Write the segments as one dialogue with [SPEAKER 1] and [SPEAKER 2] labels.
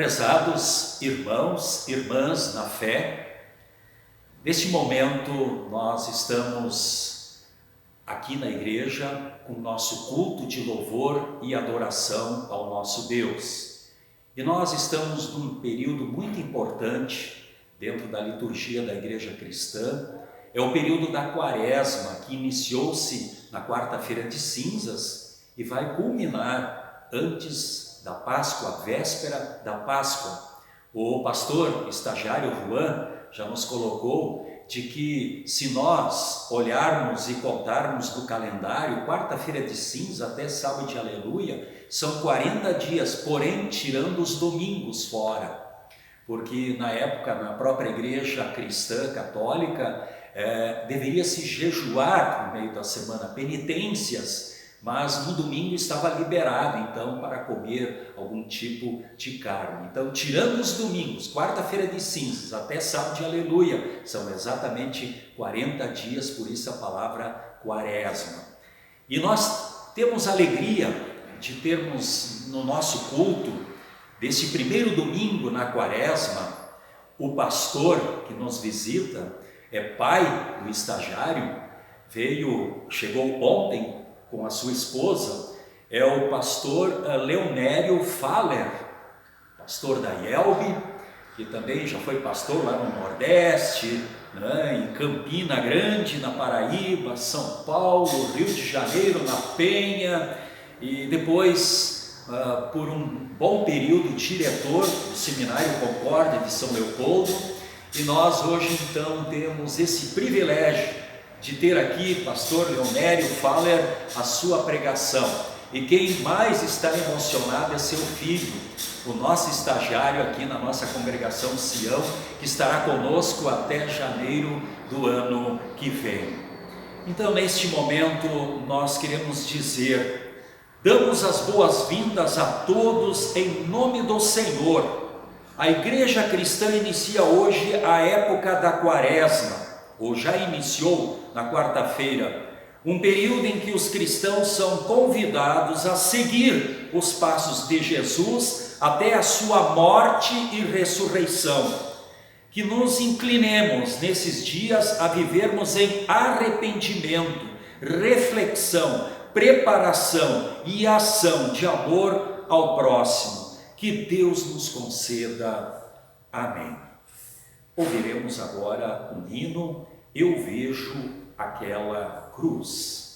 [SPEAKER 1] Prezados irmãos, irmãs na fé, neste momento nós estamos aqui na igreja com o nosso culto de louvor e adoração ao nosso Deus. E nós estamos num período muito importante dentro da liturgia da igreja cristã. É o período da Quaresma, que iniciou-se na quarta-feira de cinzas e vai culminar antes da Páscoa, véspera da Páscoa. O pastor estagiário Juan já nos colocou de que, se nós olharmos e contarmos do calendário, quarta-feira de cinza até sábado de aleluia, são 40 dias, porém tirando os domingos fora, porque na época, na própria igreja cristã católica, deveria se jejuar no meio da semana, penitências, mas no domingo estava liberado então para comer algum tipo de carne. Então, tirando os domingos, quarta-feira de cinzas até sábado de aleluia, são exatamente 40 dias, por isso a palavra Quaresma. E nós temos a alegria de termos no nosso culto, desse primeiro domingo na Quaresma, o pastor que nos visita, é pai do estagiário, chegou ontem com a sua esposa, é o pastor Leonério Faller, pastor da IELB, que também já foi pastor lá no Nordeste, né, em Campina Grande, na Paraíba, São Paulo, Rio de Janeiro, na Penha, e depois, por um bom período, diretor do Seminário Concórdia de São Leopoldo. E nós hoje então temos esse privilégio de ter aqui, pastor Leonério Faller, a sua pregação. E quem mais está emocionado é seu filho, o nosso estagiário aqui na nossa congregação Sião, que estará conosco até janeiro do ano que vem. Então, neste momento, nós queremos dizer, damos as boas-vindas a todos em nome do Senhor. A igreja cristã inicia hoje a época da Quaresma, ou já iniciou na quarta-feira, um período em que os cristãos são convidados a seguir os passos de Jesus até a sua morte e ressurreição. Que nos inclinemos nesses dias a vivermos em arrependimento, reflexão, preparação e ação de amor ao próximo. Que Deus nos conceda. Amém. Ouviremos agora um hino, Eu Vejo Aquela Cruz.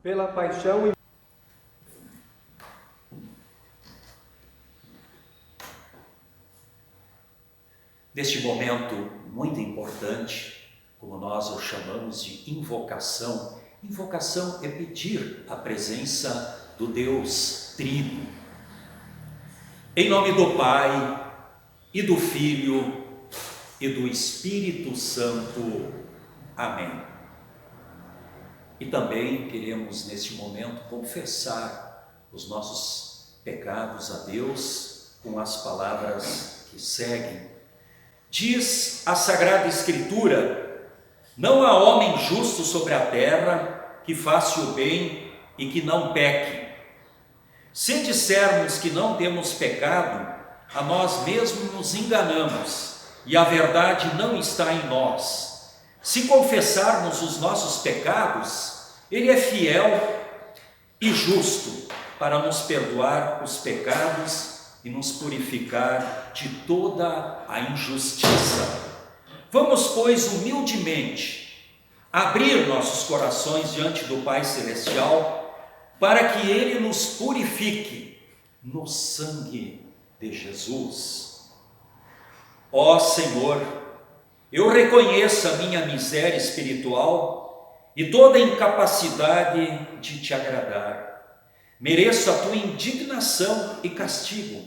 [SPEAKER 2] Pela paixão e
[SPEAKER 1] neste momento muito importante, como nós o chamamos de invocação. Invocação é pedir a presença do Deus Trino. Em nome do Pai, e do Filho, e do Espírito Santo. Amém. E também queremos neste momento confessar os nossos pecados a Deus com as palavras que seguem. Diz a Sagrada Escritura: não há homem justo sobre a terra que faça o bem e que não peque. Se dissermos que não temos pecado, a nós mesmos nos enganamos e a verdade não está em nós. Se confessarmos os nossos pecados, Ele é fiel e justo para nos perdoar os pecados e nos purificar de toda a injustiça. Vamos, pois, humildemente abrir nossos corações diante do Pai Celestial para que Ele nos purifique no sangue de Jesus. Ó Senhor, eu reconheço a minha miséria espiritual e toda a incapacidade de te agradar. Mereço a tua indignação e castigo.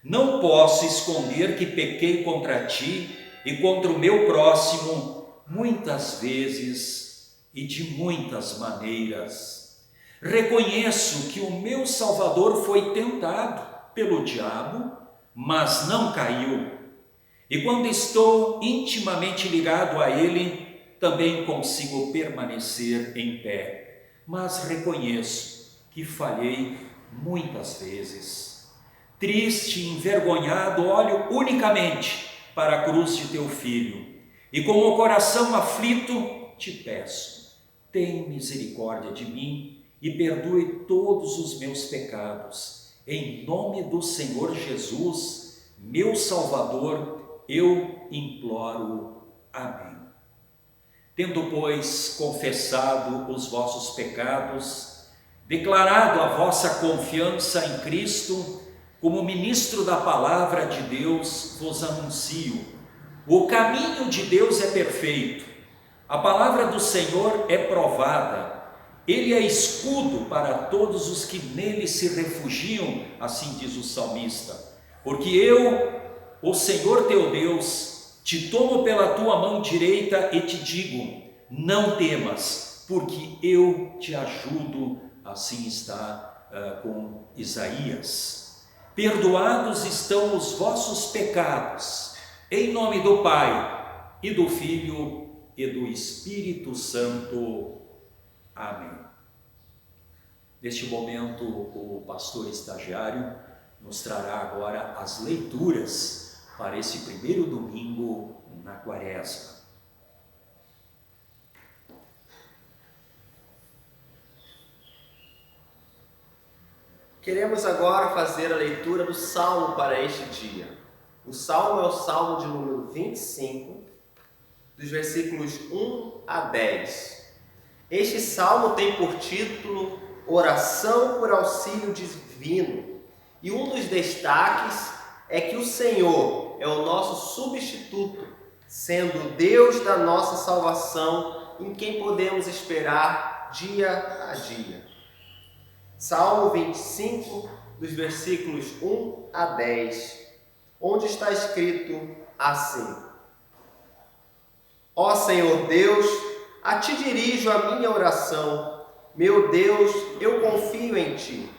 [SPEAKER 1] Não posso esconder que pequei contra ti e contra o meu próximo muitas vezes e de muitas maneiras. Reconheço que o meu Salvador foi tentado pelo diabo, mas não caiu. E quando estou intimamente ligado a Ele, também consigo permanecer em pé. Mas reconheço que falhei muitas vezes. Triste e envergonhado, olho unicamente para a cruz de teu Filho. E com o coração aflito, te peço, tem misericórdia de mim e perdoe todos os meus pecados. Em nome do Senhor Jesus, meu Salvador, eu imploro. Amém. Tendo, pois, confessado os vossos pecados, declarado a vossa confiança em Cristo, como ministro da palavra de Deus, vos anuncio: o caminho de Deus é perfeito, a palavra do Senhor é provada, Ele é escudo para todos os que nele se refugiam, assim diz o salmista. Porque eu, o Senhor teu Deus, te tomo pela tua mão direita e te digo: não temas, porque eu te ajudo. Assim está com Isaías. Perdoados estão os vossos pecados, em nome do Pai, e do Filho, e do Espírito Santo. Amém. Neste momento, o pastor estagiário nos trará agora as leituras para esse primeiro domingo na Quaresma.
[SPEAKER 2] Queremos agora fazer a leitura do Salmo para este dia. O Salmo é o Salmo de número 25, dos versículos 1 a 10. Este Salmo tem por título Oração por Auxílio Divino, e um dos destaques é que o Senhor é o nosso substituto, sendo Deus da nossa salvação, em quem podemos esperar dia a dia. Salmo 25, dos versículos 1 a 10, onde está escrito assim: Ó Senhor Deus, a ti dirijo a minha oração. Meu Deus, eu confio em ti.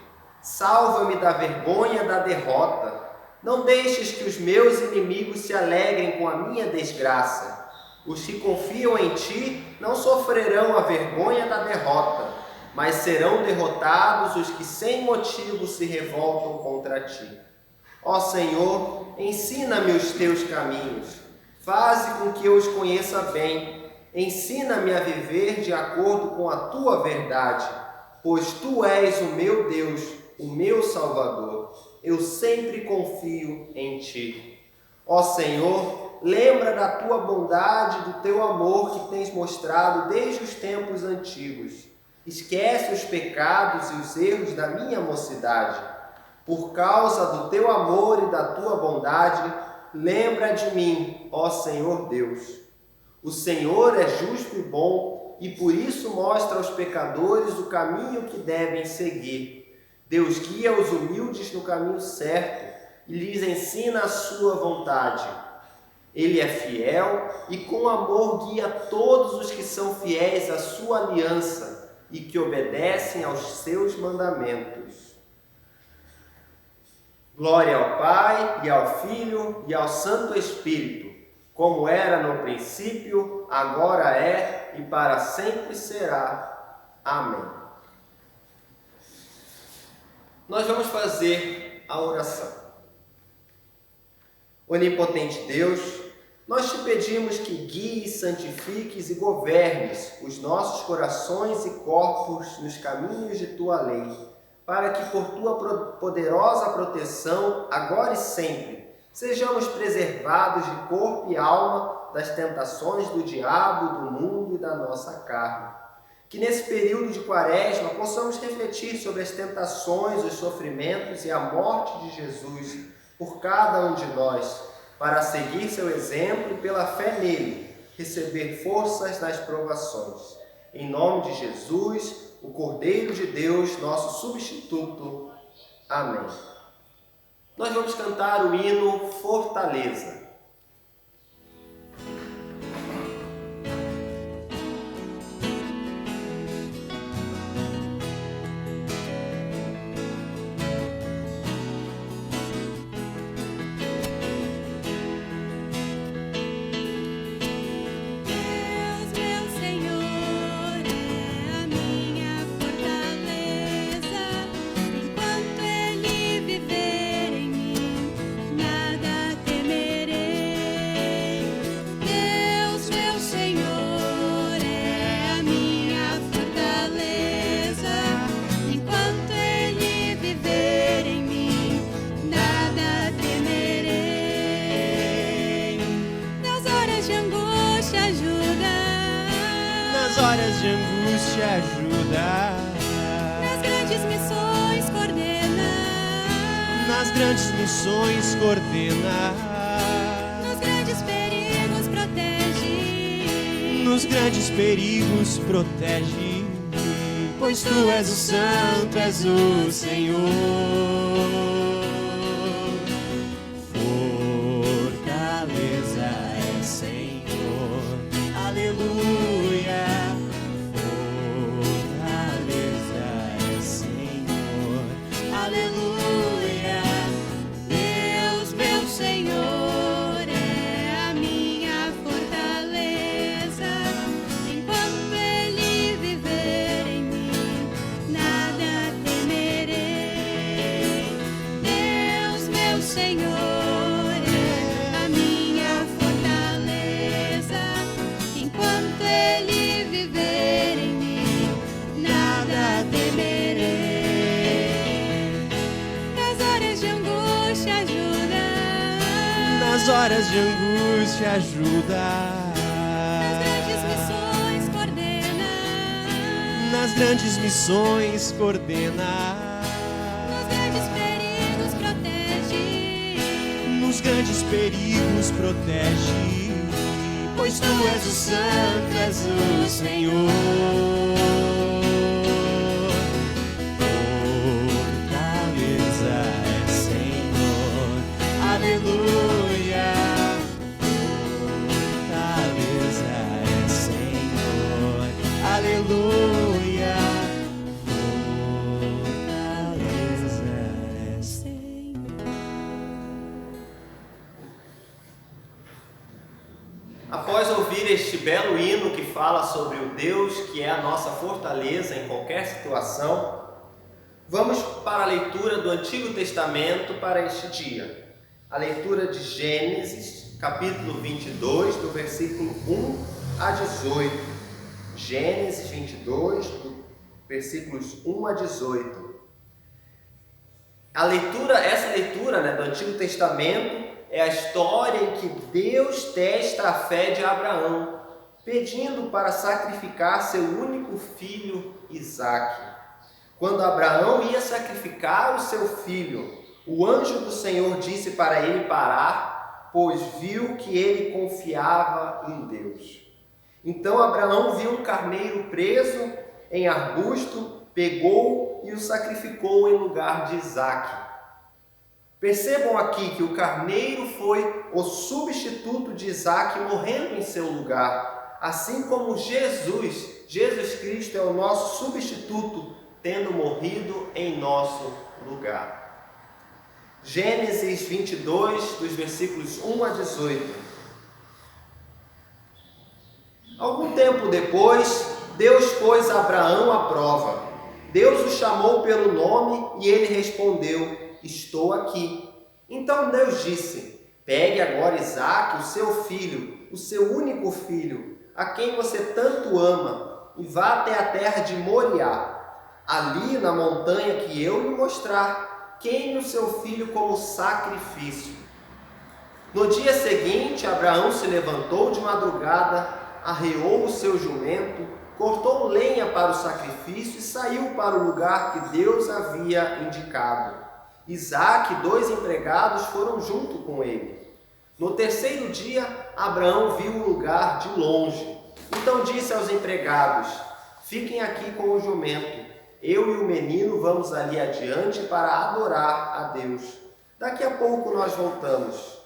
[SPEAKER 2] Salva-me da vergonha da derrota. Não deixes que os meus inimigos se alegrem com a minha desgraça. Os que confiam em ti não sofrerão a vergonha da derrota, mas serão derrotados os que sem motivo se revoltam contra ti. Ó Senhor, ensina-me os teus caminhos. Faze com que eu os conheça bem. Ensina-me a viver de acordo com a tua verdade, pois tu és o meu Deus, o meu Salvador. Eu sempre confio em ti. Ó Senhor, lembra da tua bondade e do teu amor que tens mostrado desde os tempos antigos. Esquece os pecados e os erros da minha mocidade. Por causa do teu amor e da tua bondade, lembra de mim, ó Senhor Deus. O Senhor é justo e bom, e por isso mostra aos pecadores o caminho que devem seguir. Deus guia os humildes no caminho certo e lhes ensina a sua vontade. Ele é fiel e com amor guia todos os que são fiéis à sua aliança e que obedecem aos seus mandamentos. Glória ao Pai, e ao Filho, e ao Santo Espírito, como era no princípio, agora é e para sempre será. Amém. Nós vamos fazer a oração. Onipotente Deus, nós te pedimos que guies, santifiques e governes os nossos corações e corpos nos caminhos de tua lei, para que por tua poderosa proteção, agora e sempre, sejamos preservados de corpo e alma das tentações do diabo, do mundo e da nossa carne. Que nesse período de Quaresma possamos refletir sobre as tentações, os sofrimentos e a morte de Jesus por cada um de nós, para seguir seu exemplo e pela fé nele, receber forças nas provações. Em nome de Jesus, o Cordeiro de Deus, nosso substituto. Amém. Nós vamos cantar o hino Fortaleza.
[SPEAKER 3] Horas de angústia ajuda,
[SPEAKER 4] nas grandes missões coordena,
[SPEAKER 3] nas grandes missões coordena,
[SPEAKER 4] nos grandes perigos protege,
[SPEAKER 3] nos grandes perigos protege, pois tu és o Santo, és o Senhor. Fortaleza é Senhor, aleluia.
[SPEAKER 4] Aleluia, Deus meu Senhor é a minha fortaleza. Enquanto Ele viver em mim, nada temerei. Deus meu Senhor é a minha fortaleza. Enquanto Ele viver em mim, nada temerei.
[SPEAKER 3] Nas horas de angústia ajuda,
[SPEAKER 4] nas grandes missões coordena,
[SPEAKER 3] nas grandes missões coordena,
[SPEAKER 4] nos grandes perigos protege,
[SPEAKER 3] nos grandes perigos protege, pois tu és o Santo, és o Senhor. Fortaleza é Senhor, aleluia. Aleluia, fortaleza é Senhor.
[SPEAKER 2] Após ouvir este belo hino que fala sobre o Deus que é a nossa fortaleza em qualquer situação, vamos para a leitura do Antigo Testamento para este dia. A leitura de Gênesis, capítulo 22, do versículo 1 a 18. Gênesis 22, do versículos 1 a 18. Essa leitura do Antigo Testamento é a história em que Deus testa a fé de Abraão, pedindo para sacrificar seu único filho, Isaque. Quando Abraão ia sacrificar o seu filho, o anjo do Senhor disse para ele parar, pois viu que ele confiava em Deus. Então Abraão viu um carneiro preso em arbusto, pegou e o sacrificou em lugar de Isaque. Percebam aqui que o carneiro foi o substituto de Isaac morrendo em seu lugar, assim como Jesus Cristo é o nosso substituto, tendo morrido em nosso lugar. Gênesis 22, dos versículos 1 a 18. Algum tempo depois, Deus pôs Abraão à prova. Deus o chamou pelo nome e ele respondeu: estou aqui. Então Deus disse: pegue agora Isaque, o seu filho, o seu único filho, a quem você tanto ama, e vá até a terra de Moriá. Ali na montanha que eu lhe mostrar, queime o seu filho como sacrifício. No dia seguinte, Abraão se levantou de madrugada, arreou o seu jumento, cortou lenha para o sacrifício e saiu para o lugar que Deus havia indicado. Isaque e 2 empregados foram junto com ele. No terceiro dia, Abraão viu o lugar de longe. Então disse aos empregados: fiquem aqui com o jumento. Eu e o menino vamos ali adiante para adorar a Deus. Daqui a pouco nós voltamos.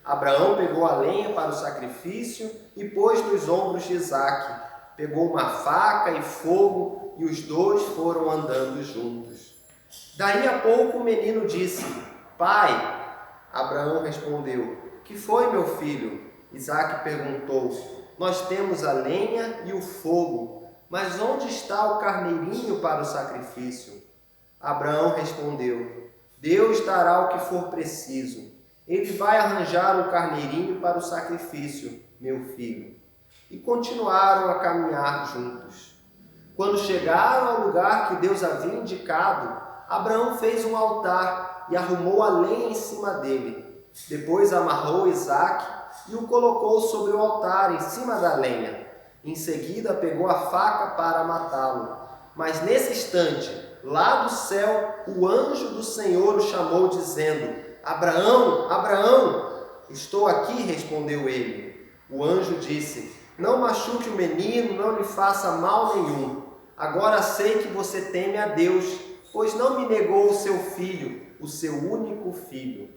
[SPEAKER 2] Abraão pegou a lenha para o sacrifício e pôs nos ombros de Isaque. Pegou uma faca e fogo e os dois foram andando juntos. Daí a pouco o menino disse: pai. Abraão respondeu: que foi, meu filho? Isaque perguntou: nós temos a lenha e o fogo, mas onde está o carneirinho para o sacrifício? Abraão respondeu: Deus dará o que for preciso. Ele vai arranjar um carneirinho para o sacrifício, meu filho. E continuaram a caminhar juntos. Quando chegaram ao lugar que Deus havia indicado, Abraão fez um altar e arrumou a lenha em cima dele. Depois amarrou Isaque e o colocou sobre o altar, em cima da lenha. Em seguida pegou a faca para matá-lo. Mas nesse instante, lá do céu, o anjo do Senhor o chamou, dizendo: Abraão, Abraão! Estou aqui, respondeu ele. O anjo disse: não machuque o menino, não lhe faça mal nenhum. Agora sei que você teme a Deus, pois não me negou o seu filho, o seu único filho.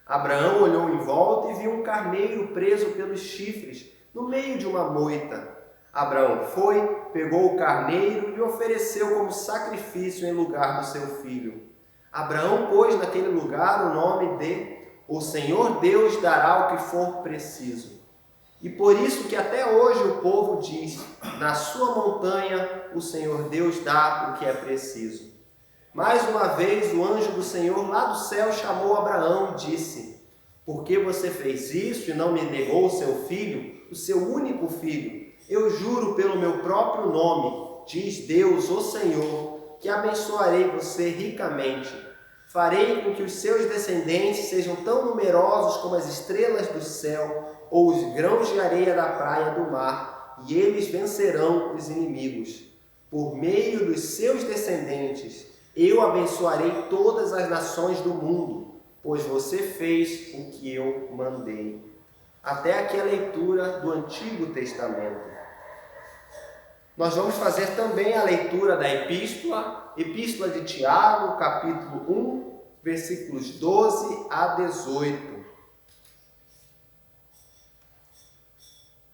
[SPEAKER 2] Abraão olhou em volta e viu um carneiro preso pelos chifres, no meio de uma moita. Abraão foi, pegou o carneiro e o ofereceu como sacrifício em lugar do seu filho. Abraão pôs naquele lugar o nome de: O Senhor Deus dará o que for preciso. E por isso que até hoje o povo diz: na sua montanha o Senhor Deus dá o que é preciso. Mais uma vez o anjo do Senhor lá do céu chamou Abraão e disse: por que você fez isso e não me negou o seu filho, o seu único filho? Eu juro pelo meu próprio nome, diz Deus, o Senhor, que abençoarei você ricamente. Farei com que os seus descendentes sejam tão numerosos como as estrelas do céu ou os grãos de areia da praia do mar, e eles vencerão os inimigos. Por meio dos seus descendentes, eu abençoarei todas as nações do mundo, pois você fez o que eu mandei. Até aqui a leitura do Antigo Testamento. Nós vamos fazer também a leitura da Epístola de Tiago, capítulo 1, versículos 12 a 18.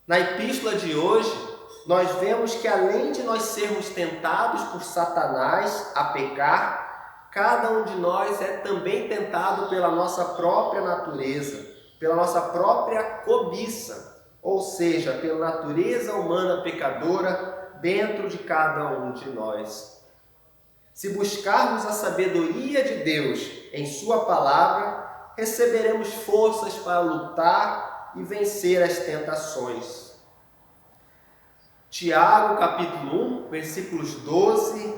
[SPEAKER 2] Na Epístola de hoje, nós vemos que além de nós sermos tentados por Satanás a pecar, cada um de nós é também tentado pela nossa própria natureza, pela nossa própria cobiça, ou seja, pela natureza humana pecadora dentro de cada um de nós. Se buscarmos a sabedoria de Deus em Sua palavra, receberemos forças para lutar e vencer as tentações. Tiago, capítulo 1, versículos 12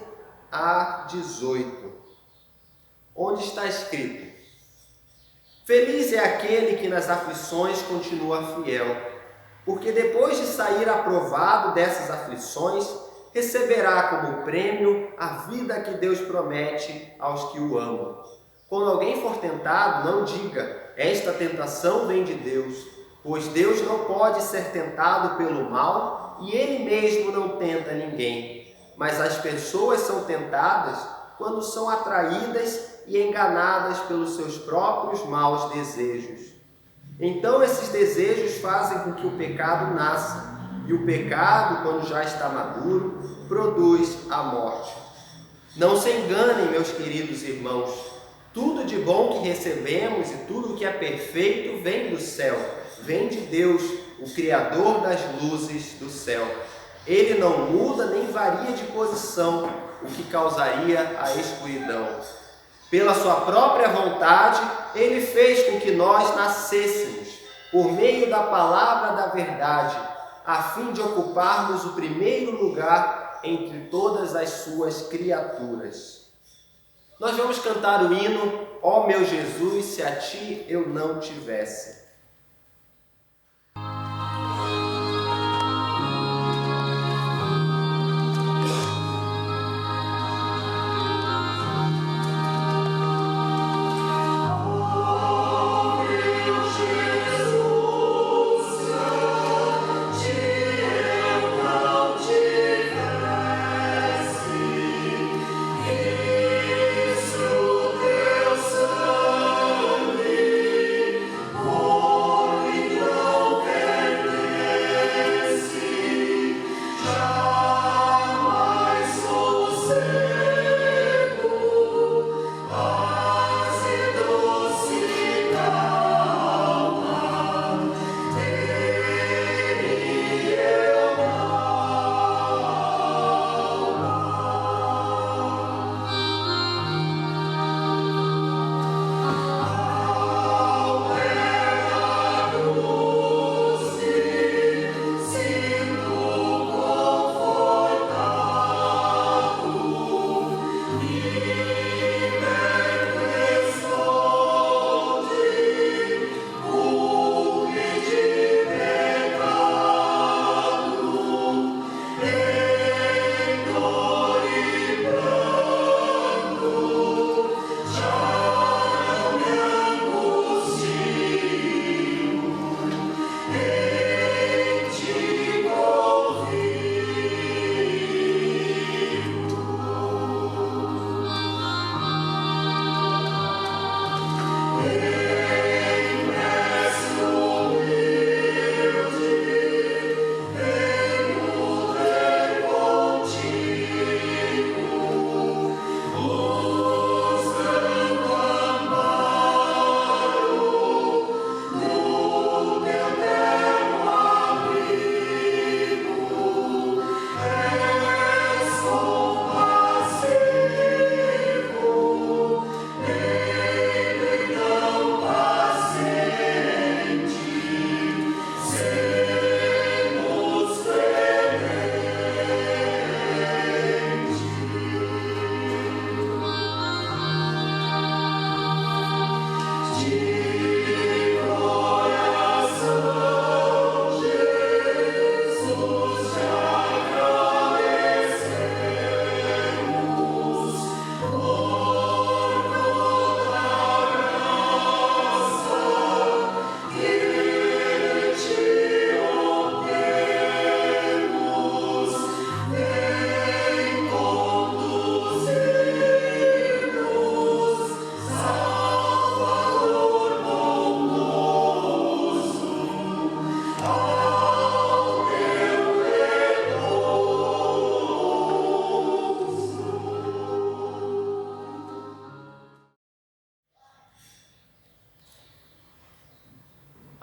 [SPEAKER 2] a 18, onde está escrito: Feliz é aquele que nas aflições continua fiel, porque depois de sair aprovado dessas aflições, receberá como prêmio a vida que Deus promete aos que o amam. Quando alguém for tentado, não diga: esta tentação vem de Deus, pois Deus não pode ser tentado pelo mal e Ele mesmo não tenta ninguém. Mas as pessoas são tentadas quando são atraídas e enganadas pelos seus próprios maus desejos. Então esses desejos fazem com que o pecado nasça, e o pecado, quando já está maduro, produz a morte. Não se enganem, meus queridos irmãos, tudo de bom que recebemos e tudo que é perfeito vem do céu, vem de Deus, o Criador das luzes do céu. Ele não muda nem varia de posição, o que causaria a escuridão. Pela sua própria vontade, Ele fez com que nós nascêssemos, por meio da palavra da verdade, a fim de ocuparmos o primeiro lugar entre todas as suas criaturas. Nós vamos cantar o hino, ó meu Jesus, se a ti eu não tivesse.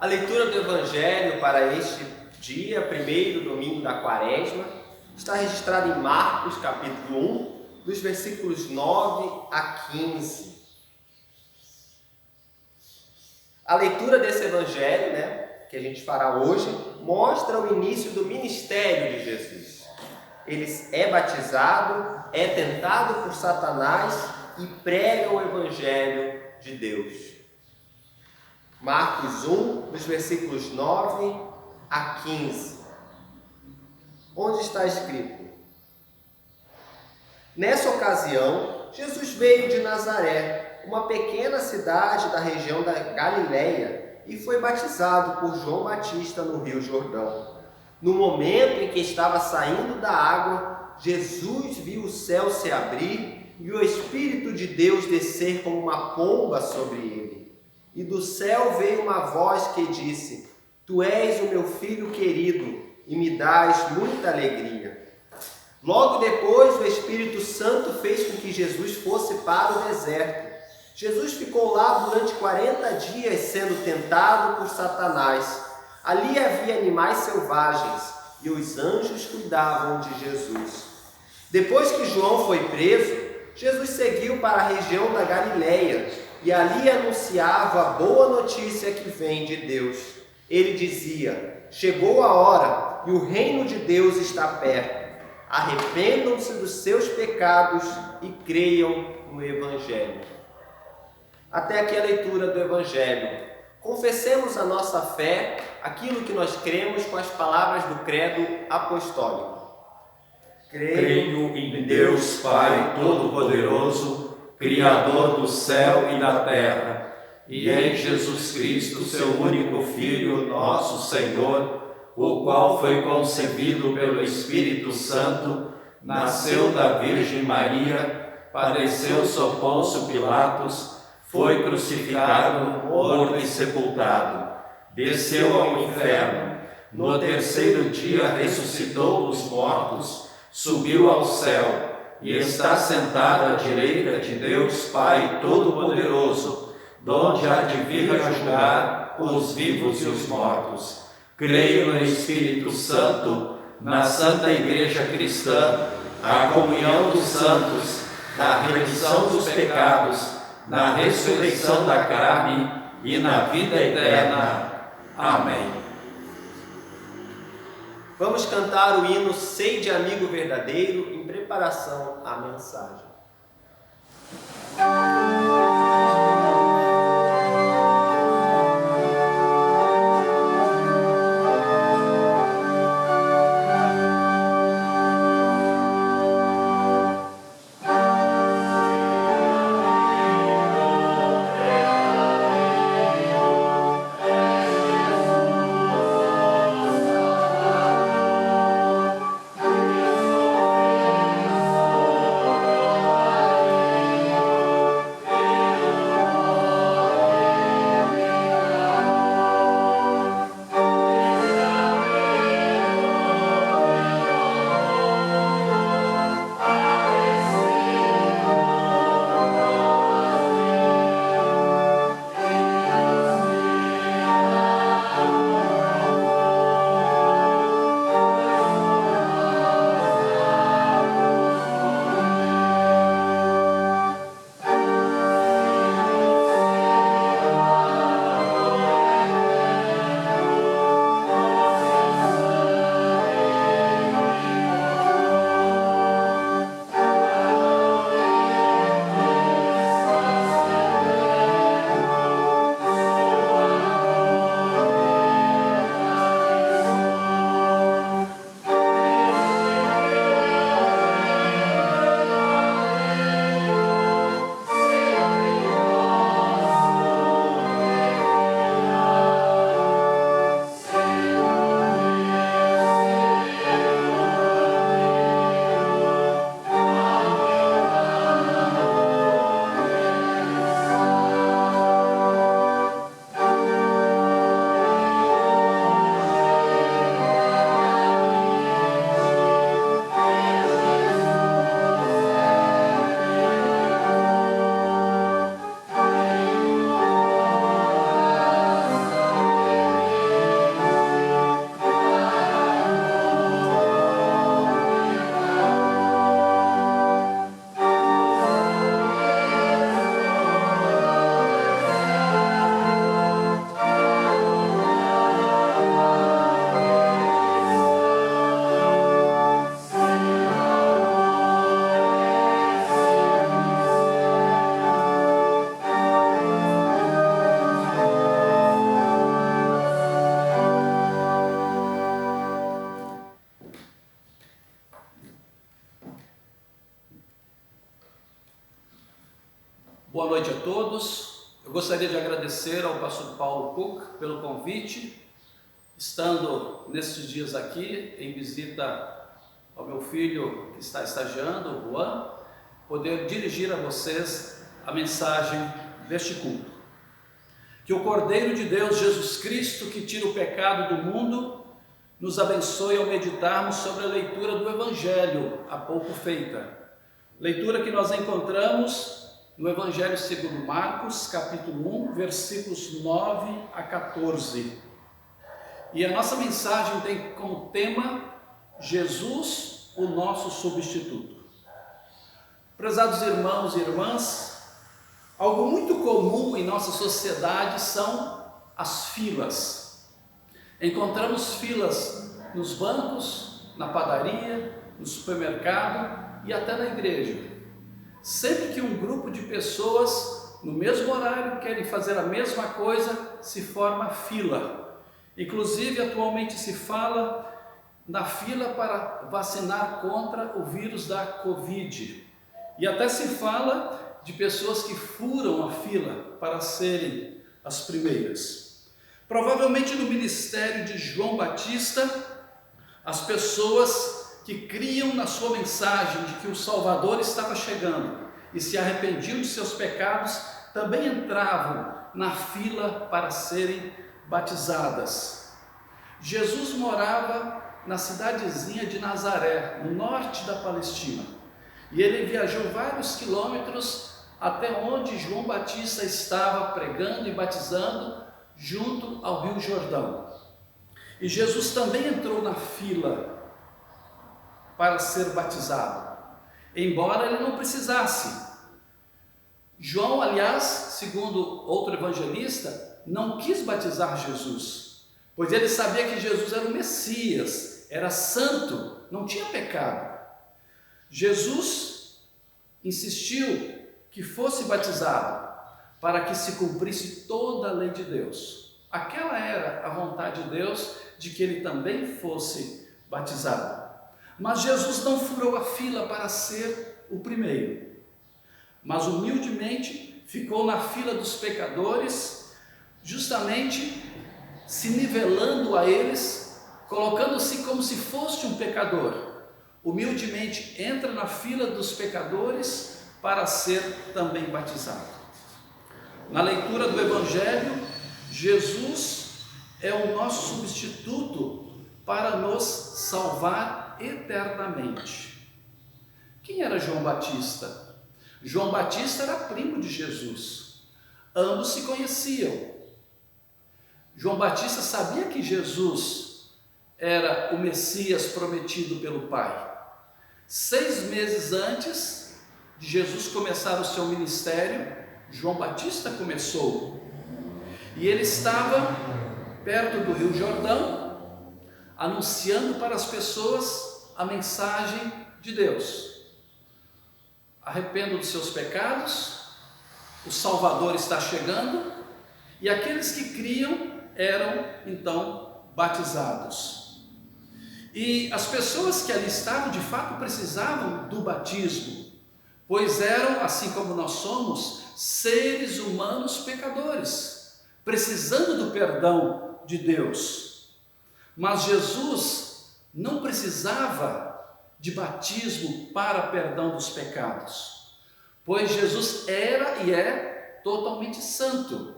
[SPEAKER 2] A leitura do Evangelho para este dia, primeiro domingo da Quaresma, está registrada em Marcos, capítulo 1, dos versículos 9 a 15. A leitura desse Evangelho, que a gente fará hoje, mostra o início do ministério de Jesus. Ele é batizado, é tentado por Satanás e prega o Evangelho de Deus. Marcos 1, dos versículos 9 a 15, onde está escrito: Nessa ocasião, Jesus veio de Nazaré, uma pequena cidade da região da Galileia, e foi batizado por João Batista no Rio Jordão. No momento em que estava saindo da água, Jesus viu o céu se abrir vi o Espírito de Deus descer como uma pomba sobre ele. E do céu veio uma voz que disse: Tu és o meu filho querido, e me dás muita alegria. Logo depois, o Espírito Santo fez com que Jesus fosse para o deserto. Jesus ficou lá durante 40 dias sendo tentado por Satanás. Ali havia animais selvagens e os anjos cuidavam de Jesus. Depois que João foi preso, Jesus seguiu para a região da Galileia e ali anunciava a boa notícia que vem de Deus. Ele dizia: Chegou a hora e o reino de Deus está perto. Arrependam-se dos seus pecados e creiam no Evangelho. Até aqui a leitura do Evangelho. Confessemos a nossa fé, aquilo que nós cremos com as palavras do credo apostólico.
[SPEAKER 1] Creio em Deus Pai Todo-Poderoso, Criador do céu e da terra, e em Jesus Cristo, seu único Filho, nosso Senhor, o qual foi concebido pelo Espírito Santo, nasceu da Virgem Maria, padeceu sob Pôncio Pilatos, foi crucificado, morto e sepultado, desceu ao inferno, no terceiro dia ressuscitou dos mortos, subiu ao céu e está sentado à direita de Deus Pai Todo-Poderoso, donde há de vir a julgar os vivos e os mortos. Creio no Espírito Santo, na Santa Igreja Cristã, a comunhão dos santos, na remissão dos pecados, na ressurreição da carne e na vida eterna. Amém.
[SPEAKER 2] Vamos cantar o hino Sei de Amigo Verdadeiro em preparação à mensagem.
[SPEAKER 5] Boa noite a todos. Eu gostaria de agradecer ao pastor Paulo Cook pelo convite, estando nesses dias aqui em visita ao meu filho que está estagiando, o Juan, poder dirigir a vocês a mensagem deste culto. Que o Cordeiro de Deus, Jesus Cristo, que tira o pecado do mundo, nos abençoe ao meditarmos sobre a leitura do Evangelho há pouco feita. Leitura que nós encontramos no Evangelho segundo Marcos, capítulo 1, versículos 9 a 14. E a nossa mensagem tem como tema Jesus, o nosso substituto. Prezados irmãos e irmãs, algo muito comum em nossa sociedade são as filas. Encontramos filas nos bancos, na padaria, no supermercado e até na igreja. Sempre que um grupo de pessoas no mesmo horário querem fazer a mesma coisa, se forma fila. Inclusive, atualmente se fala na fila para vacinar contra o vírus da Covid. E até se fala de pessoas que furam a fila para serem as primeiras. Provavelmente no ministério de João Batista, as pessoas que criam na sua mensagem de que o Salvador estava chegando e se arrependiam de seus pecados, também entravam na fila para serem batizadas. Jesus morava na cidadezinha de Nazaré, no norte da Palestina, e ele viajou vários quilômetros até onde João Batista estava pregando e batizando, junto ao Rio Jordão. E Jesus também entrou na fila para ser batizado, embora ele não precisasse. João, aliás, segundo outro evangelista, não quis batizar Jesus, pois ele sabia que Jesus era o Messias, era santo, não tinha pecado. Jesus insistiu que fosse batizado para que se cumprisse toda a lei de Deus. Aquela era a vontade de Deus de que ele também fosse batizado. Mas Jesus não furou a fila para ser o primeiro, mas humildemente ficou na fila dos pecadores, justamente se nivelando a eles, colocando-se como se fosse um pecador. Humildemente entra na fila dos pecadores para ser também batizado. Na leitura do Evangelho, Jesus é o nosso substituto para nos salvar eternamente. Quem era João Batista? João Batista era primo de Jesus. Ambos se conheciam. João Batista sabia que Jesus era o Messias prometido pelo Pai. 6 meses antes de Jesus começar o seu ministério, João Batista começou. E ele estava perto do Rio Jordão, anunciando para as pessoas a mensagem de Deus. Arrependam dos seus pecados, o Salvador está chegando, e aqueles que criam eram então batizados. E as pessoas que ali estavam de fato precisavam do batismo, pois eram, assim como nós somos, seres humanos pecadores, precisando do perdão de Deus. Mas Jesus não precisava de batismo para perdão dos pecados, pois Jesus era e é totalmente santo,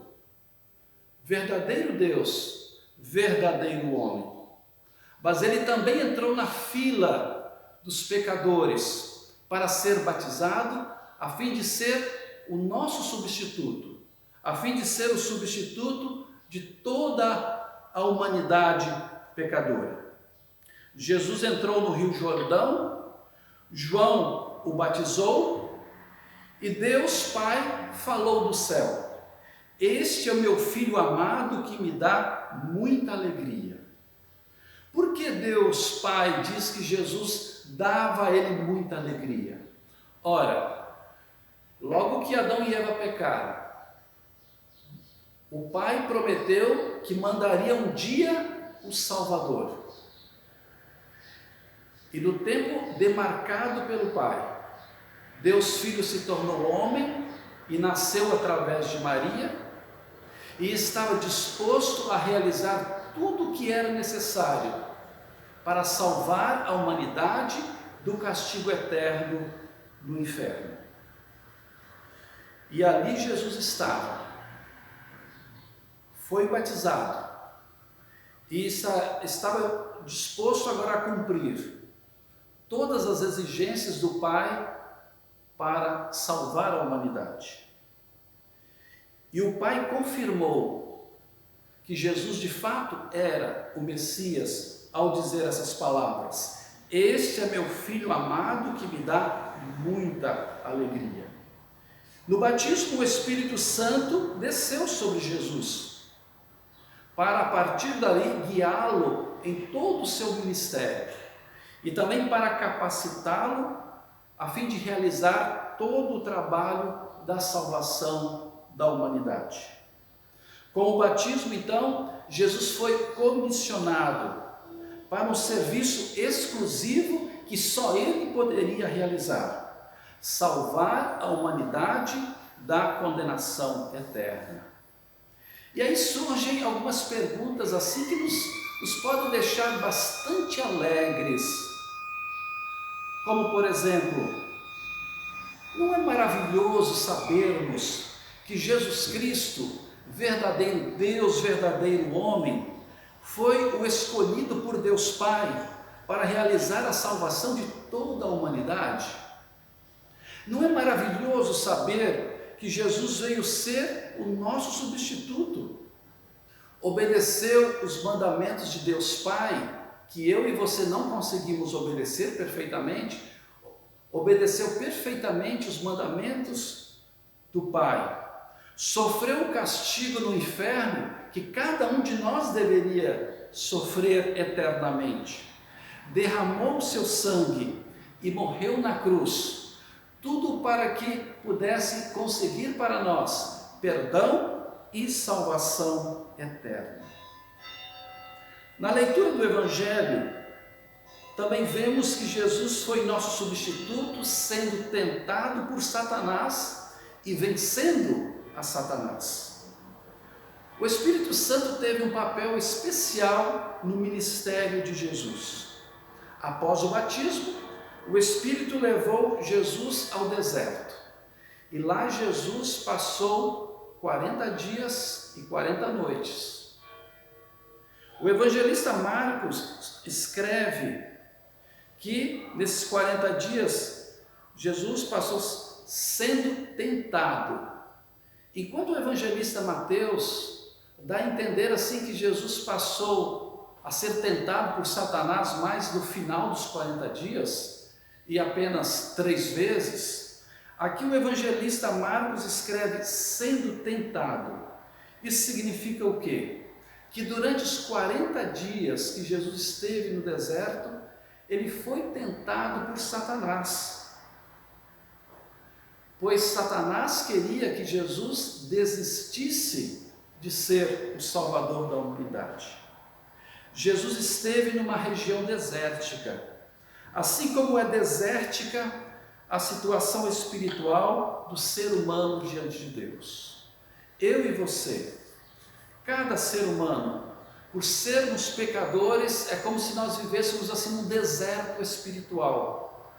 [SPEAKER 5] verdadeiro Deus, verdadeiro homem. Mas ele também entrou na fila dos pecadores para ser batizado, a fim de ser o nosso substituto, a fim de ser o substituto de toda a humanidade pecadora. Jesus entrou no Rio Jordão, João o batizou e Deus Pai falou do céu: este é o meu filho amado que me dá muita alegria. Por que Deus Pai diz que Jesus dava a ele muita alegria? Ora, logo que Adão e Eva pecaram, o Pai prometeu que mandaria um dia o Salvador. E no tempo demarcado pelo Pai, Deus Filho se tornou homem e nasceu através de Maria, e estava disposto a realizar tudo o que era necessário para salvar a humanidade do castigo eterno no inferno. E ali Jesus estava, foi batizado e estava disposto agora a cumprir todas as exigências do Pai para salvar a humanidade. E o Pai confirmou que Jesus de fato era o Messias ao dizer essas palavras: "Este é meu Filho amado que me dá muita alegria." No batismo, o Espírito Santo desceu sobre Jesus, para a partir dali guiá-lo em todo o seu ministério e também para capacitá-lo a fim de realizar todo o trabalho da salvação da humanidade. Com o batismo, então, Jesus foi comissionado para um serviço exclusivo que só ele poderia realizar: salvar a humanidade da condenação eterna. E aí surgem algumas perguntas assim que nos podem deixar bastante alegres. Como, por exemplo, não é maravilhoso sabermos que Jesus Cristo, verdadeiro Deus, verdadeiro homem, foi o escolhido por Deus Pai para realizar a salvação de toda a humanidade? Não é maravilhoso saber que Jesus veio ser o nosso substituto? Obedeceu os mandamentos de Deus Pai, que eu e você não conseguimos obedecer perfeitamente, obedeceu perfeitamente os mandamentos do Pai. Sofreu o castigo no inferno que cada um de nós deveria sofrer eternamente. Derramou o seu sangue e morreu na cruz. Tudo para que pudesse conseguir para nós perdão e salvação eterna. Na leitura do Evangelho, também vemos que Jesus foi nosso substituto, sendo tentado por Satanás e vencendo a Satanás. O Espírito Santo teve um papel especial no ministério de Jesus. Após o batismo, o Espírito levou Jesus ao deserto. E lá Jesus passou 40 dias e 40 noites. O evangelista Marcos escreve que nesses 40 dias Jesus passou sendo tentado. Enquanto o evangelista Mateus dá a entender assim que Jesus passou a ser tentado por Satanás mais no final dos 40 dias, e apenas 3 vezes, aqui o evangelista Marcos escreve sendo tentado. Isso significa o quê? Que durante os 40 dias que Jesus esteve no deserto, ele foi tentado por Satanás. Pois Satanás queria que Jesus desistisse de ser o Salvador da humanidade. Jesus esteve numa região desértica. Assim como é desértica a situação espiritual do ser humano diante de Deus. Eu e você, cada ser humano, por sermos pecadores, é como se nós vivêssemos assim num deserto espiritual,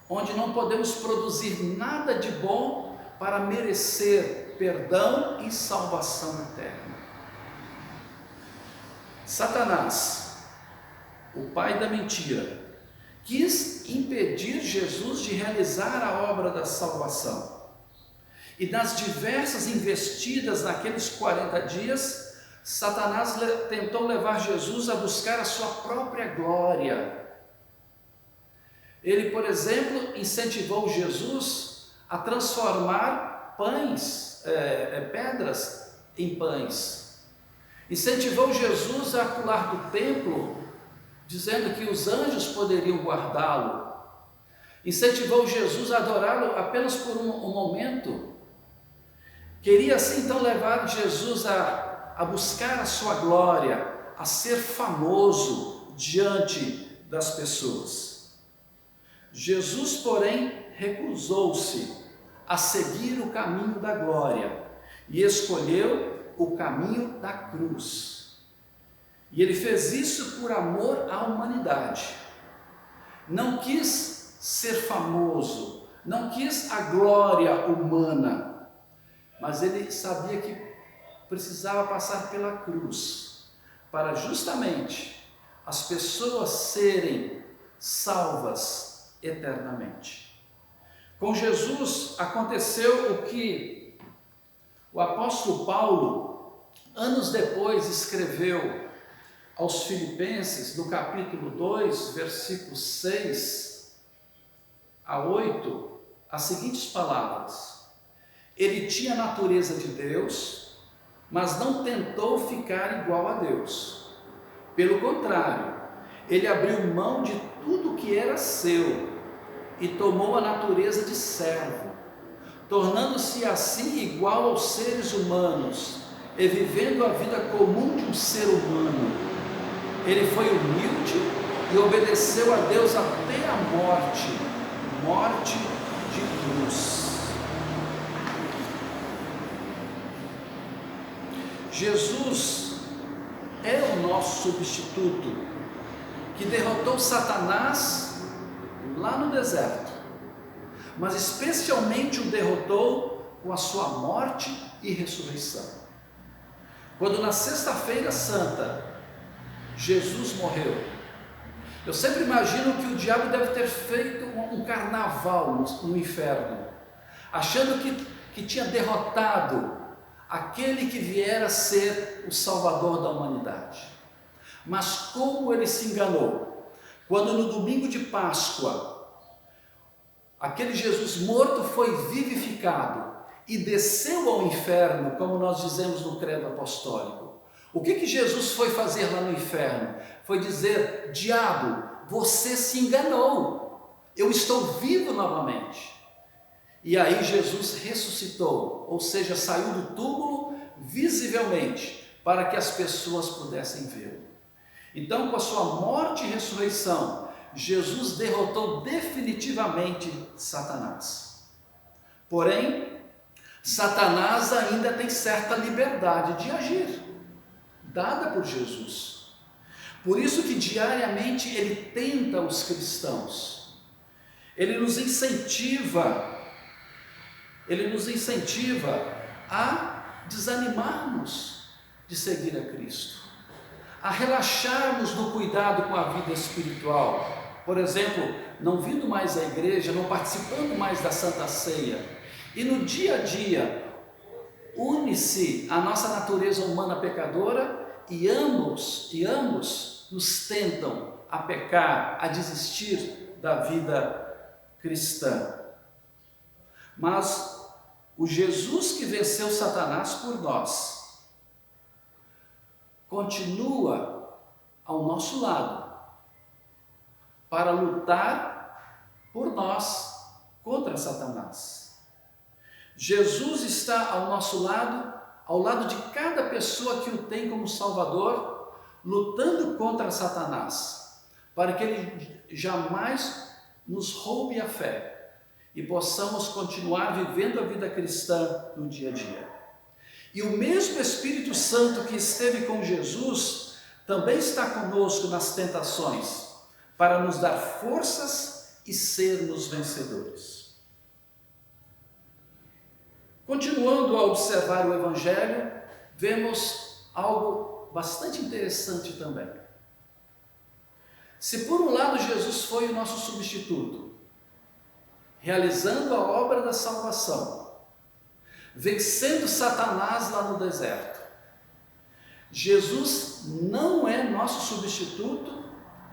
[SPEAKER 5] onde não podemos produzir nada de bom para merecer perdão e salvação eterna. Satanás, o pai da mentira, quis impedir Jesus de realizar a obra da salvação. E nas diversas investidas naqueles 40 dias, Satanás tentou levar Jesus a buscar a sua própria glória. Ele, por exemplo, incentivou Jesus a transformar pedras em pães. Incentivou Jesus a pular do templo, dizendo que os anjos poderiam guardá-lo. Incentivou Jesus a adorá-lo apenas por um momento. Queria assim então levar Jesus a buscar a sua glória, a ser famoso diante das pessoas. Jesus, porém, recusou-se a seguir o caminho da glória e escolheu o caminho da cruz. E ele fez isso por amor à humanidade. Não quis ser famoso, não quis a glória humana, mas ele sabia que precisava passar pela cruz para justamente as pessoas serem salvas eternamente. Com Jesus aconteceu o que o apóstolo Paulo, anos depois, escreveu aos Filipenses, no capítulo 2, versículos 6 a 8, as seguintes palavras: ele tinha a natureza de Deus, mas não tentou ficar igual a Deus. Pelo contrário, ele abriu mão de tudo que era seu e tomou a natureza de servo, tornando-se assim igual aos seres humanos e vivendo a vida comum de um ser humano. Ele foi humilde e obedeceu a Deus até a morte de cruz. Jesus é o nosso substituto, que derrotou Satanás lá no deserto, mas especialmente o derrotou com a sua morte e ressurreição. Quando na sexta-feira santa Jesus morreu, eu sempre imagino que o diabo deve ter feito um carnaval no inferno, achando que tinha derrotado aquele que viera ser o Salvador da humanidade. Mas como ele se enganou, quando no domingo de Páscoa, aquele Jesus morto foi vivificado e desceu ao inferno, como nós dizemos no credo apostólico. O que Jesus foi fazer lá no inferno? Foi dizer: diabo, você se enganou, eu estou vivo novamente. E aí Jesus ressuscitou, ou seja, saiu do túmulo visivelmente, para que as pessoas pudessem vê-lo. Então, com a sua morte e ressurreição, Jesus derrotou definitivamente Satanás. Porém, Satanás ainda tem certa liberdade de agir, dada por Jesus. Por isso que diariamente ele tenta os cristãos. Ele nos incentiva a desanimarmos de seguir a Cristo, a relaxarmos no cuidado com a vida espiritual. Por exemplo, não vindo mais à igreja, não participando mais da Santa Ceia. E no dia a dia, une-se a nossa natureza humana pecadora e ambos nos tentam a pecar, a desistir da vida cristã. Mas o Jesus que venceu Satanás por nós continua ao nosso lado para lutar por nós contra Satanás. Jesus está ao nosso lado, ao lado de cada pessoa que o tem como Salvador, lutando contra Satanás, para que ele jamais nos roube a fé e possamos continuar vivendo a vida cristã no dia a dia. E o mesmo Espírito Santo que esteve com Jesus também está conosco nas tentações, para nos dar forças e sermos vencedores. Continuando a observar o Evangelho, vemos algo bastante interessante também. Se por um lado Jesus foi o nosso substituto, realizando a obra da salvação, vencendo Satanás lá no deserto, Jesus não é nosso substituto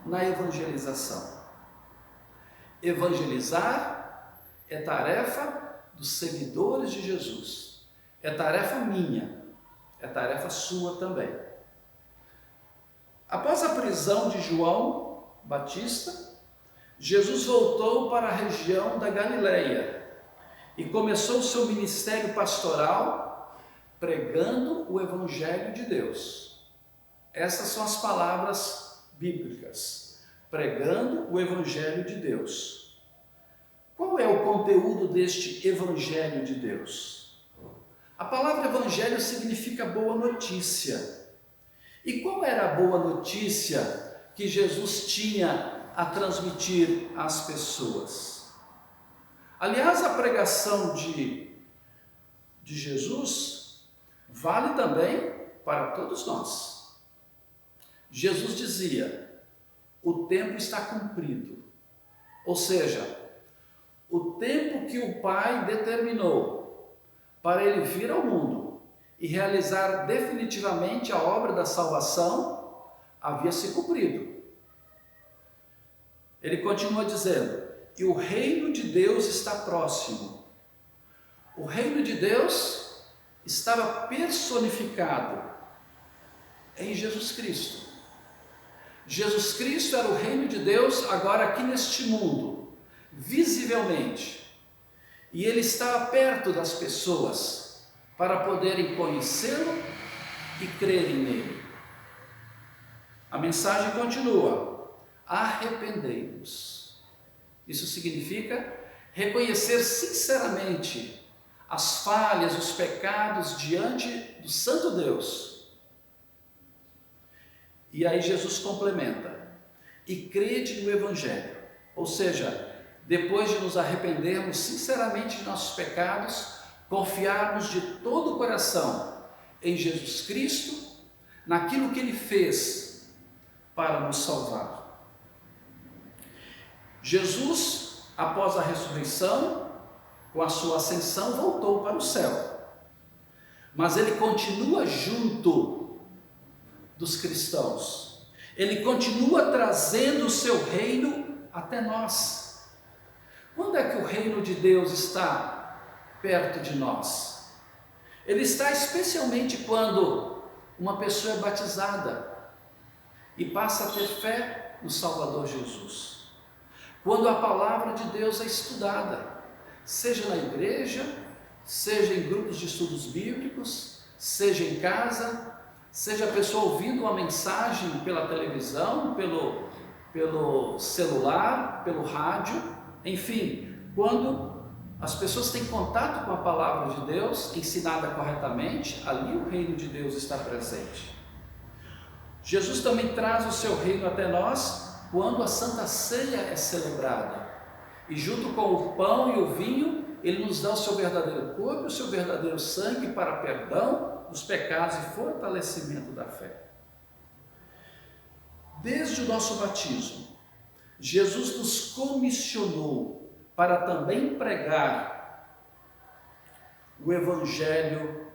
[SPEAKER 5] na evangelização. Evangelizar é tarefa dos seguidores de Jesus, é tarefa minha, é tarefa sua também. Após a prisão de João Batista, Jesus voltou para a região da Galileia e começou o seu ministério pastoral pregando o Evangelho de Deus. Essas são as palavras bíblicas, pregando o Evangelho de Deus. Qual é o conteúdo deste Evangelho de Deus? A palavra Evangelho significa boa notícia. E qual era a boa notícia que Jesus tinha a transmitir às pessoas? Aliás, a pregação de de Jesus vale também para todos nós. Jesus dizia: o tempo está cumprido. Ou seja, o tempo que o Pai determinou para ele vir ao mundo e realizar definitivamente a obra da salvação havia se cumprido. Ele continua dizendo: e o reino de Deus está próximo. O reino de Deus estava personificado em Jesus Cristo. Jesus Cristo era o reino de Deus agora aqui neste mundo, visivelmente. E ele estava perto das pessoas para poderem conhecê-lo e crerem nele. A mensagem continua: arrependei-vos. Isso significa reconhecer sinceramente as falhas, os pecados diante do Santo Deus. E aí Jesus complementa: e crede no Evangelho. Ou seja, depois de nos arrependermos sinceramente de nossos pecados, confiarmos de todo o coração em Jesus Cristo, naquilo que Ele fez para nos salvar. Jesus, após a ressurreição, com a sua ascensão, voltou para o céu. Mas Ele continua junto dos cristãos. Ele continua trazendo o seu reino até nós. Quando é que o reino de Deus está perto de nós? Ele está especialmente quando uma pessoa é batizada e passa a ter fé no Salvador Jesus. Quando a palavra de Deus é estudada, seja na igreja, seja em grupos de estudos bíblicos, seja em casa, seja a pessoa ouvindo uma mensagem pela televisão, pelo celular, pelo rádio, enfim, quando as pessoas têm contato com a palavra de Deus, ensinada corretamente, ali o reino de Deus está presente. Jesus também traz o seu reino até nós quando a Santa Ceia é celebrada. E junto com o pão e o vinho, Ele nos dá o seu verdadeiro corpo e o seu verdadeiro sangue para perdão dos pecados e fortalecimento da fé. Desde o nosso batismo, Jesus nos comissionou para também pregar o Evangelho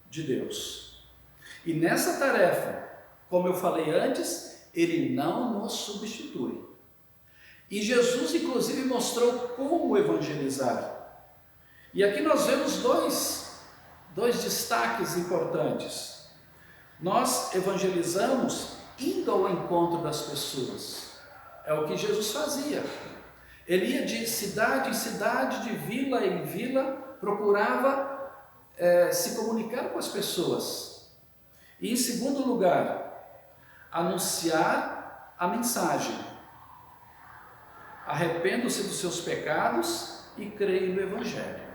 [SPEAKER 5] de Deus. E nessa tarefa, como eu falei antes, Ele não nos substitui. E Jesus, inclusive, mostrou como evangelizar. E aqui nós vemos dois destaques importantes. Nós evangelizamos indo ao encontro das pessoas. É o que Jesus fazia. Ele ia de cidade em cidade, de vila em vila, procurava se comunicar com as pessoas. E, em segundo lugar, anunciar a mensagem: arrependam-se dos seus pecados e creem no Evangelho.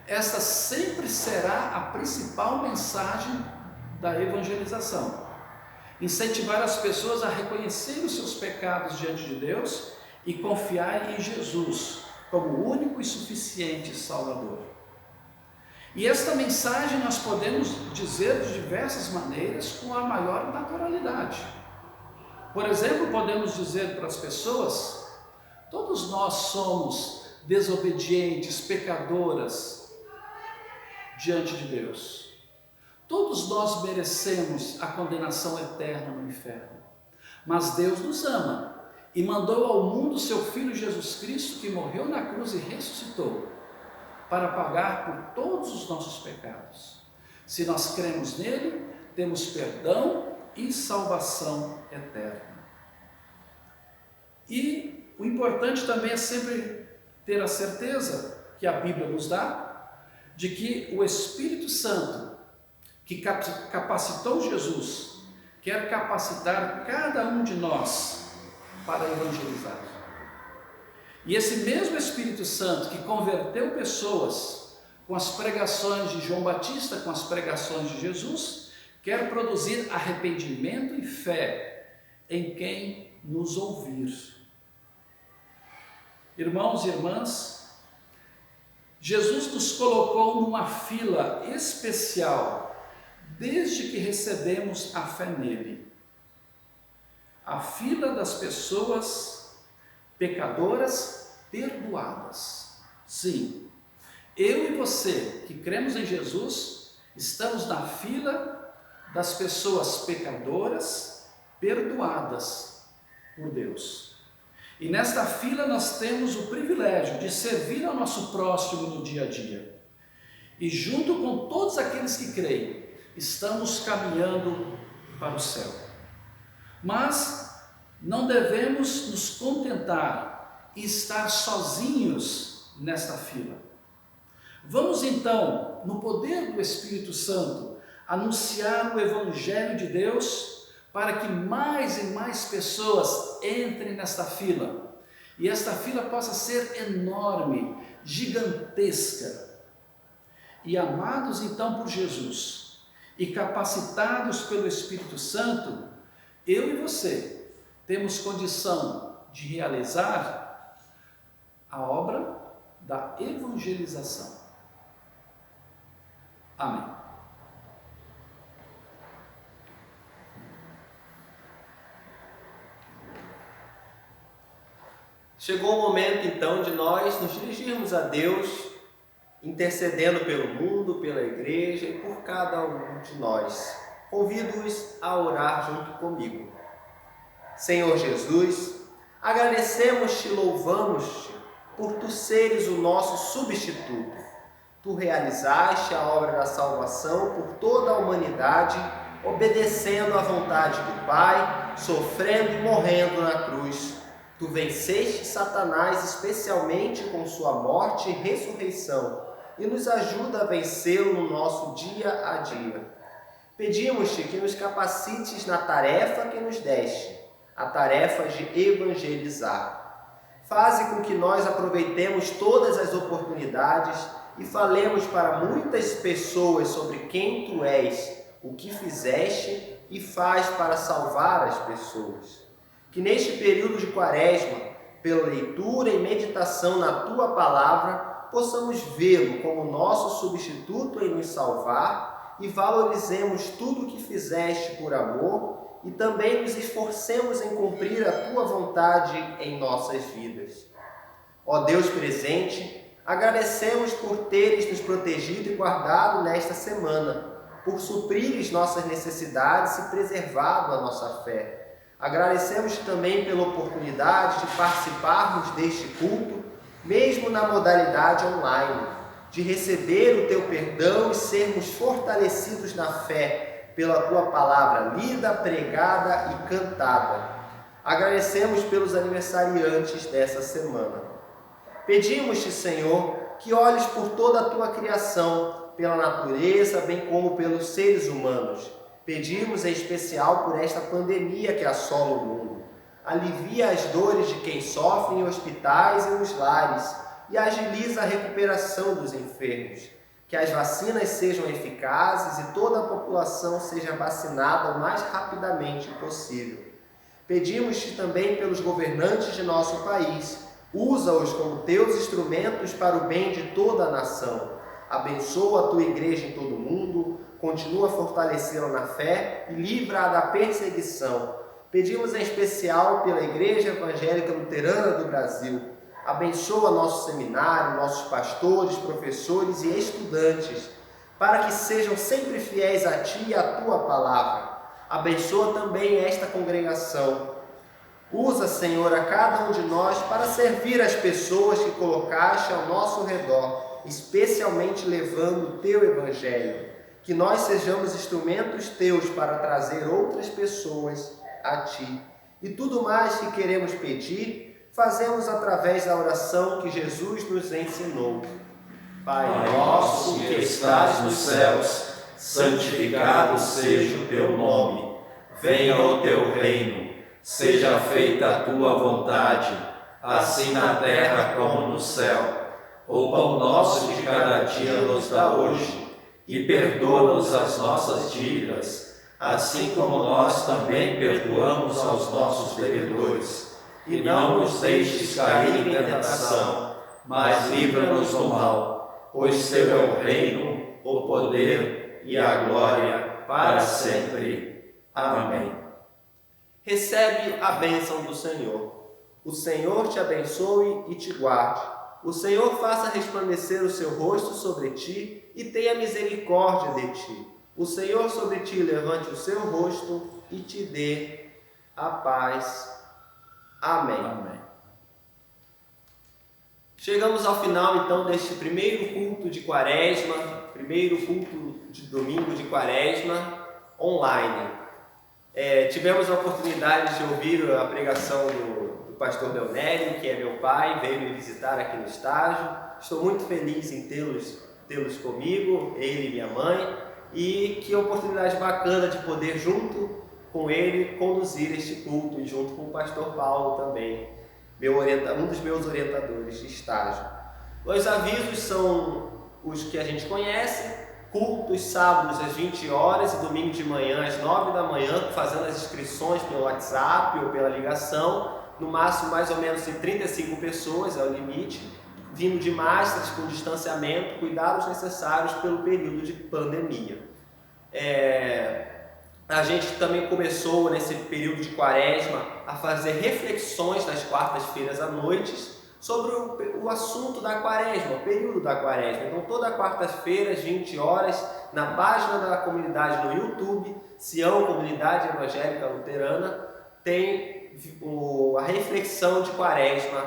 [SPEAKER 5] Esta sempre será a principal mensagem da evangelização: incentivar as pessoas a reconhecerem os seus pecados diante de Deus e confiarem em Jesus como o único e suficiente Salvador. E esta mensagem nós podemos dizer de diversas maneiras com a maior naturalidade. Por exemplo, podemos dizer para as pessoas: todos nós somos desobedientes, pecadoras diante de Deus. Todos nós merecemos a condenação eterna no inferno. Mas Deus nos ama e mandou ao mundo seu Filho Jesus Cristo, que morreu na cruz e ressuscitou para pagar por todos os nossos pecados. Se nós cremos nele, temos perdão e salvação eterna. E o importante também é sempre ter a certeza que a Bíblia nos dá de que o Espírito Santo, que capacitou Jesus, quer capacitar cada um de nós para evangelizar. E esse mesmo Espírito Santo que converteu pessoas com as pregações de João Batista, com as pregações de Jesus, quer produzir arrependimento e fé em quem nos ouvir. Irmãos e irmãs, Jesus nos colocou numa fila especial desde que recebemos a fé nele. A fila das pessoas pecadoras perdoadas. Sim, eu e você que cremos em Jesus, estamos na fila das pessoas pecadoras perdoadas por Deus. E nesta fila nós temos o privilégio de servir ao nosso próximo no dia a dia. E junto com todos aqueles que creem, estamos caminhando para o céu. Mas não devemos nos contentar e estar sozinhos nesta fila. Vamos então, no poder do Espírito Santo, anunciar o Evangelho de Deus para que mais e mais pessoas entrem nesta fila. E esta fila possa ser enorme, gigantesca. E amados então por Jesus e capacitados pelo Espírito Santo, eu e você temos condição de realizar a obra da evangelização. Amém.
[SPEAKER 2] Chegou o momento então de nós nos dirigirmos a Deus, intercedendo pelo mundo, pela igreja e por cada um de nós. Convido-os a orar junto comigo. Senhor Jesus, agradecemos-te e louvamos-te por tu seres o nosso substituto. Tu realizaste a obra da salvação por toda a humanidade, obedecendo à vontade do Pai, sofrendo e morrendo na cruz. Tu venceste Satanás especialmente com sua morte e ressurreição e nos ajuda a vencê-lo no nosso dia a dia. Pedimos-te que nos capacites na tarefa que nos deste, a tarefa de evangelizar. Faze com que nós aproveitemos todas as oportunidades e falemos para muitas pessoas sobre quem tu és, o que fizeste e faz para salvar as pessoas. Que neste período de Quaresma, pela leitura e meditação na tua palavra, possamos vê-lo como nosso substituto em nos salvar e valorizemos tudo o que fizeste por amor e também nos esforcemos em cumprir a tua vontade em nossas vidas. Ó Deus presente, agradecemos por teres nos protegido e guardado nesta semana, por suprires nossas necessidades e preservado a nossa fé. Agradecemos também pela oportunidade de participarmos deste culto, mesmo na modalidade online, de receber o teu perdão e sermos fortalecidos na fé pela tua palavra lida, pregada e cantada. Agradecemos pelos aniversariantes dessa semana. Pedimos-te, Senhor, que olhes por toda a tua criação, pela natureza, bem como pelos seres humanos. Pedimos em especial por esta pandemia que assola o mundo. Alivia as dores de quem sofre em hospitais e nos lares e agiliza a recuperação dos enfermos. Que as vacinas sejam eficazes e toda a população seja vacinada o mais rapidamente possível. Pedimos-te também pelos governantes de nosso país. Usa-os como teus instrumentos para o bem de toda a nação. Abençoa a tua igreja em todo o mundo. Continua a fortalecê-la na fé e livra-a da perseguição. Pedimos em especial pela Igreja Evangélica Luterana do Brasil. Abençoa nosso seminário, nossos pastores, professores e estudantes, para que sejam sempre fiéis a Ti e à Tua palavra. Abençoa também esta congregação. Usa, Senhor, a cada um de nós para servir as pessoas que colocaste ao nosso redor, especialmente levando o Teu Evangelho. Que nós sejamos instrumentos Teus para trazer outras pessoas a Ti. E tudo mais que queremos pedir, fazemos através da oração que Jesus nos ensinou. Pai
[SPEAKER 1] nosso que estás nos céus, santificado seja o Teu nome. Venha o Teu reino. Seja feita a Tua vontade, assim na terra como no céu. O pão nosso de cada dia nos dá hoje. E perdoa-nos as nossas dívidas, assim como nós também perdoamos aos nossos devedores. E não nos deixes cair em tentação, mas livra-nos do mal.
[SPEAKER 2] pois teu é o reino, o poder e a glória para sempre. Amém. Recebe a bênção do Senhor. O Senhor te abençoe e te guarde. O Senhor faça resplandecer o seu rosto sobre ti e tenha misericórdia de ti. O Senhor sobre ti levante o seu rosto e te dê a paz. Amém.
[SPEAKER 5] Amém.
[SPEAKER 2] Chegamos ao final então deste primeiro culto de Quaresma, primeiro culto de domingo de Quaresma online. Tivemos a oportunidade de ouvir a pregação do pastor Leonélio, que é meu pai, veio me visitar aqui no estágio. Estou muito feliz em tê-los comigo, ele e minha mãe, e que oportunidade bacana de poder, junto com ele, conduzir este culto, e junto com o pastor Paulo também, um dos meus orientadores de estágio. Os avisos são os que a gente conhece: cultos sábados às 20 horas e domingo de manhã às 9 da manhã, fazendo as inscrições pelo WhatsApp ou pela ligação, no máximo mais ou menos de 35 pessoas é o limite, vindo de máscaras, com distanciamento, cuidados necessários pelo período de pandemia. A gente também começou nesse período de Quaresma a fazer reflexões nas quartas-feiras à noite sobre o assunto da Quaresma, o período da Quaresma. Então, toda quarta-feira, às 20 horas, na página da comunidade no YouTube, Sião Comunidade Evangélica Luterana, tem a reflexão de Quaresma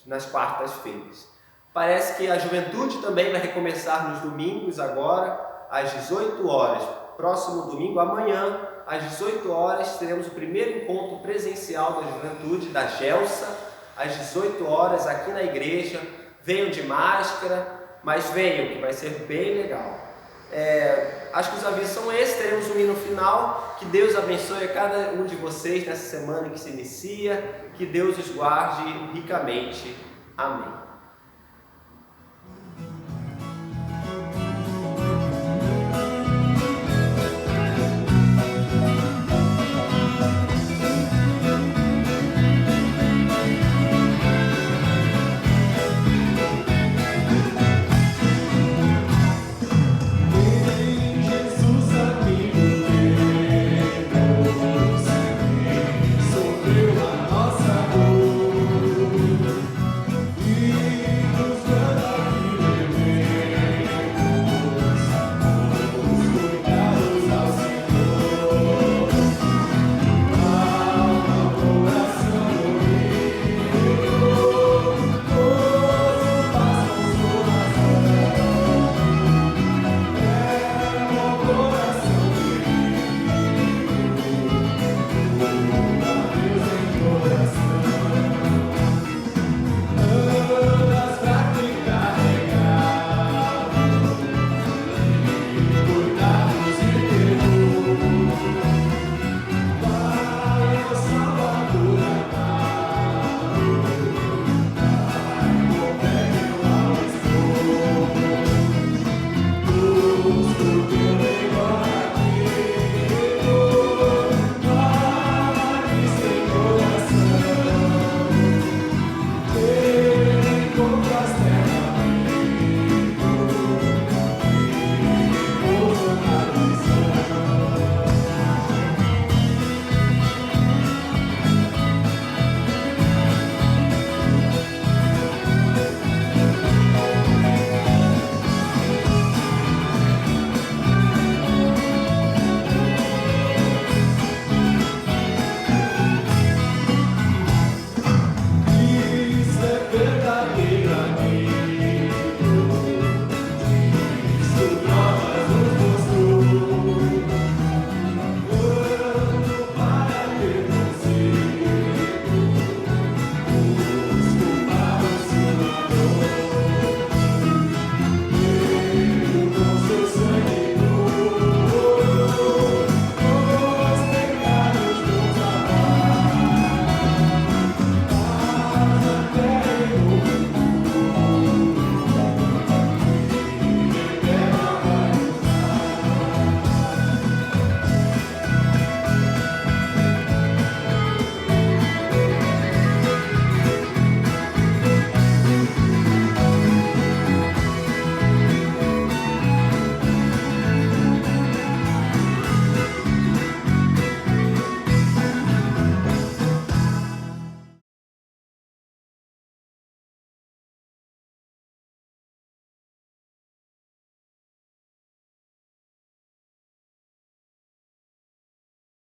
[SPEAKER 2] nas quartas-feiras. Parece que a juventude também vai recomeçar nos domingos agora, às 18 horas. Próximo domingo, amanhã, às 18 horas, teremos o primeiro encontro presencial da juventude, da Gelsa, às 18 horas, aqui na igreja. Venham de máscara, mas venham, que vai ser bem legal. Acho que os avisos são esses, teremos um hino final. Que Deus abençoe a cada um de vocês nessa semana que se inicia, que Deus os guarde ricamente. Amém.